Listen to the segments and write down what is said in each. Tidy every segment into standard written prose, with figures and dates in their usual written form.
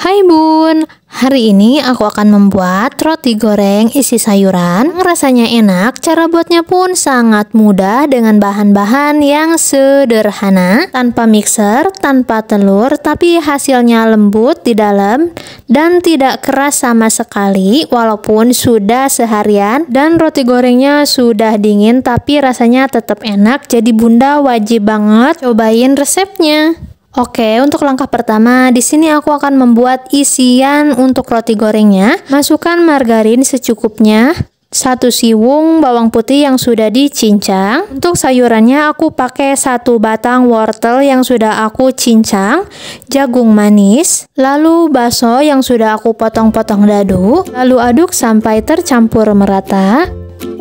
Hai Bun, hari ini aku akan membuat roti goreng isi sayuran yang rasanya enak. Cara buatnya pun sangat mudah dengan bahan-bahan yang sederhana, tanpa mixer, tanpa telur, tapi hasilnya lembut di dalam dan tidak keras sama sekali walaupun sudah seharian dan roti gorengnya sudah dingin, tapi rasanya tetap enak. Jadi Bunda wajib banget cobain resepnya. Oke, untuk langkah pertama, di sini aku akan membuat isian untuk roti gorengnya. Masukkan margarin secukupnya, 1 siung bawang putih yang sudah dicincang. Untuk sayurannya aku pakai 1 batang wortel yang sudah aku cincang, jagung manis, lalu bakso yang sudah aku potong-potong dadu, lalu aduk sampai tercampur merata.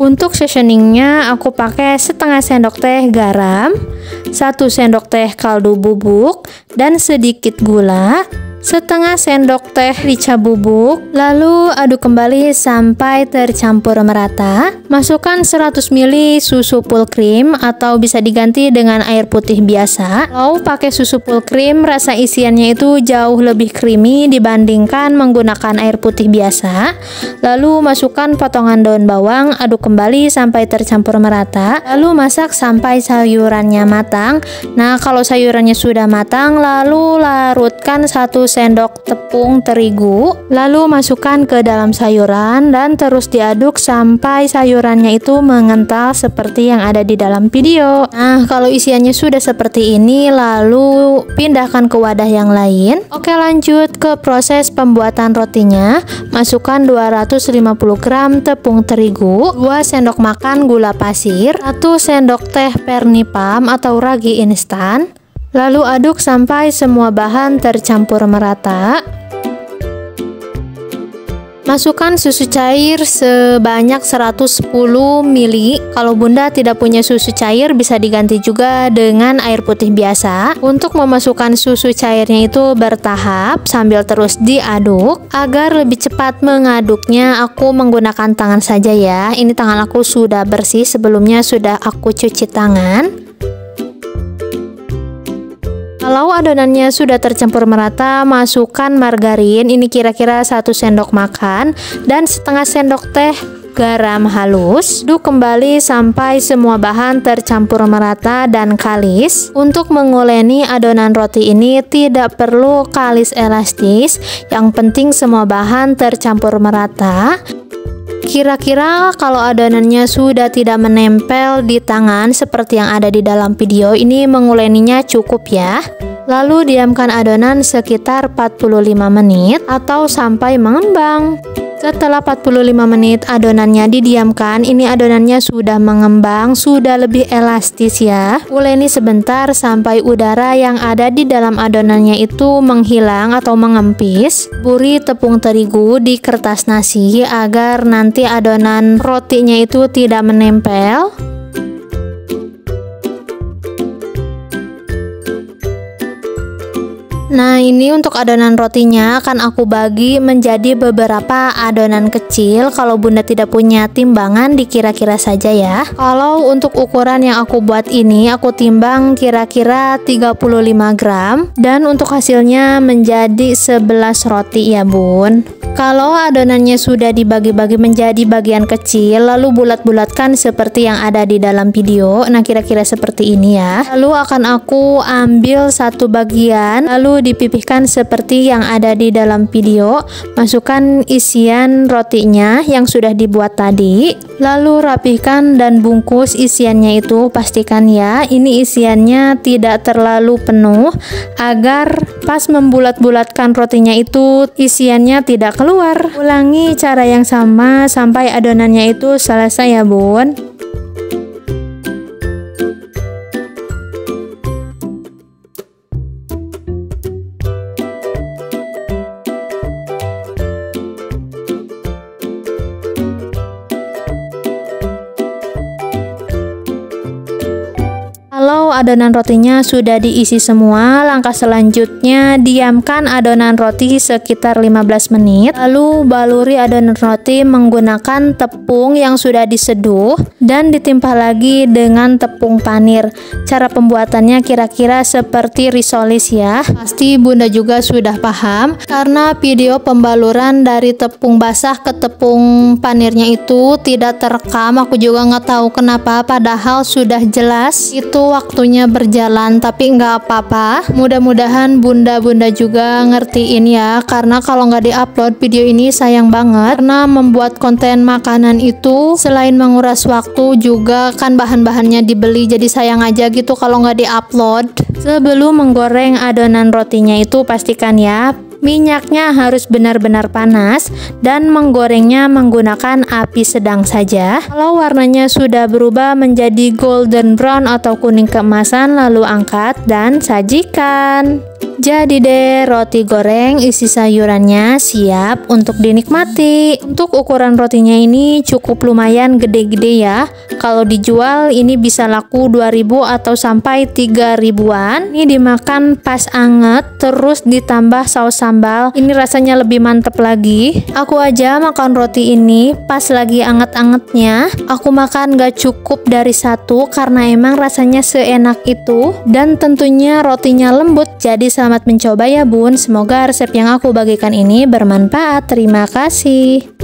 Untuk seasoningnya aku pakai setengah sendok teh garam, 1 sendok teh kaldu bubuk, dan sedikit gula, setengah sendok teh rica bubuk, lalu aduk kembali sampai tercampur merata. Masukkan 100 ml susu full cream atau bisa diganti dengan air putih biasa. Kalau pakai susu full cream, rasa isiannya itu jauh lebih creamy dibandingkan menggunakan air putih biasa. Lalu masukkan potongan daun bawang, aduk kembali sampai tercampur merata. Lalu masak sampai sayurannya matang. Nah, kalau sayurannya sudah matang, lalu larutkan 1 sendok tepung terigu, lalu masukkan ke dalam sayuran dan terus diaduk sampai sayurannya itu mengental seperti yang ada di dalam video. Nah, kalau isiannya sudah seperti ini, lalu pindahkan ke wadah yang lain. Oke, lanjut ke proses pembuatan rotinya. Masukkan 250 gram tepung terigu, 2 sendok makan gula pasir, 1 sendok teh pernipam atau ragi instan. Lalu aduk sampai semua bahan tercampur merata. Masukkan susu cair sebanyak 110 ml. Kalau Bunda tidak punya susu cair, bisa diganti juga dengan air putih biasa. Untuk memasukkan susu cairnya itu bertahap sambil terus diaduk. Agar lebih cepat mengaduknya, aku menggunakan tangan saja ya. Ini tangan aku sudah bersih, sebelumnya sudah aku cuci tangan. Kalau adonannya sudah tercampur merata, masukkan margarin, ini kira-kira 1 sendok makan, dan setengah sendok teh garam halus. Aduk kembali sampai semua bahan tercampur merata dan kalis. Untuk menguleni adonan roti ini tidak perlu kalis elastis, yang penting semua bahan tercampur merata. Kira-kira kalau adonannya sudah tidak menempel di tangan seperti yang ada di dalam video ini, menguleninya cukup ya. Lalu diamkan adonan sekitar 45 menit atau sampai mengembang. Setelah 45 menit adonannya didiamkan, ini adonannya sudah mengembang, sudah lebih elastis ya. Uleni sebentar sampai udara yang ada di dalam adonannya itu menghilang atau mengempis. Buri tepung terigu di kertas nasi agar nanti adonan rotinya itu tidak menempel. Nah, ini untuk adonan rotinya akan aku bagi menjadi beberapa adonan kecil. Kalau Bunda tidak punya timbangan, dikira-kira saja ya. Kalau untuk ukuran yang aku buat ini, aku timbang kira-kira 35 gram. Dan untuk hasilnya menjadi 11 roti ya Bun. Kalau adonannya sudah dibagi-bagi menjadi bagian kecil, lalu bulat-bulatkan seperti yang ada di dalam video. Nah, kira-kira seperti ini ya. Lalu akan aku ambil satu bagian, lalu dipipihkan seperti yang ada di dalam video. Masukkan isian rotinya yang sudah dibuat tadi, lalu rapihkan dan bungkus isiannya itu. Pastikan ya, ini isiannya tidak terlalu penuh agar pas membulat-bulatkan rotinya itu isiannya tidak keluar. Ulangi cara yang sama sampai adonannya itu selesai ya Bun. Kalau adonan rotinya sudah diisi semua, langkah selanjutnya diamkan adonan roti sekitar 15 menit. Lalu baluri adonan roti menggunakan tepung yang sudah diseduh dan ditimpa lagi dengan tepung panir. Cara pembuatannya kira-kira seperti risoles ya. Pasti Bunda juga sudah paham karena video pembaluran dari tepung basah ke tepung panirnya itu tidak terekam. Aku juga nggak tahu kenapa, padahal sudah jelas itu waktunya berjalan, tapi nggak apa-apa. Mudah-mudahan bunda-bunda juga ngertiin ya, karena kalau nggak diupload video ini sayang banget. Karena membuat konten makanan itu selain menguras waktu juga kan bahan-bahannya dibeli, jadi sayang aja gitu kalau nggak diupload. Sebelum menggoreng adonan rotinya itu pastikan ya minyaknya harus benar-benar panas dan menggorengnya menggunakan api sedang saja. Kalau warnanya sudah berubah menjadi golden brown atau kuning keemasan, lalu angkat dan sajikan. Jadi deh, roti goreng isi sayurannya siap untuk dinikmati. Untuk ukuran rotinya ini cukup lumayan gede-gede ya. Kalau dijual ini bisa laku 2.000 atau sampai 3.000-an. Ini dimakan pas anget terus ditambah saus sambal. Ini rasanya lebih mantep lagi. Aku aja makan roti ini pas lagi anget-angetnya. Aku makan gak cukup dari satu karena emang rasanya seenak itu. Dan tentunya rotinya lembut. Jadi selamat mencoba ya bun. Semoga resep yang aku bagikan ini bermanfaat. Terima kasih.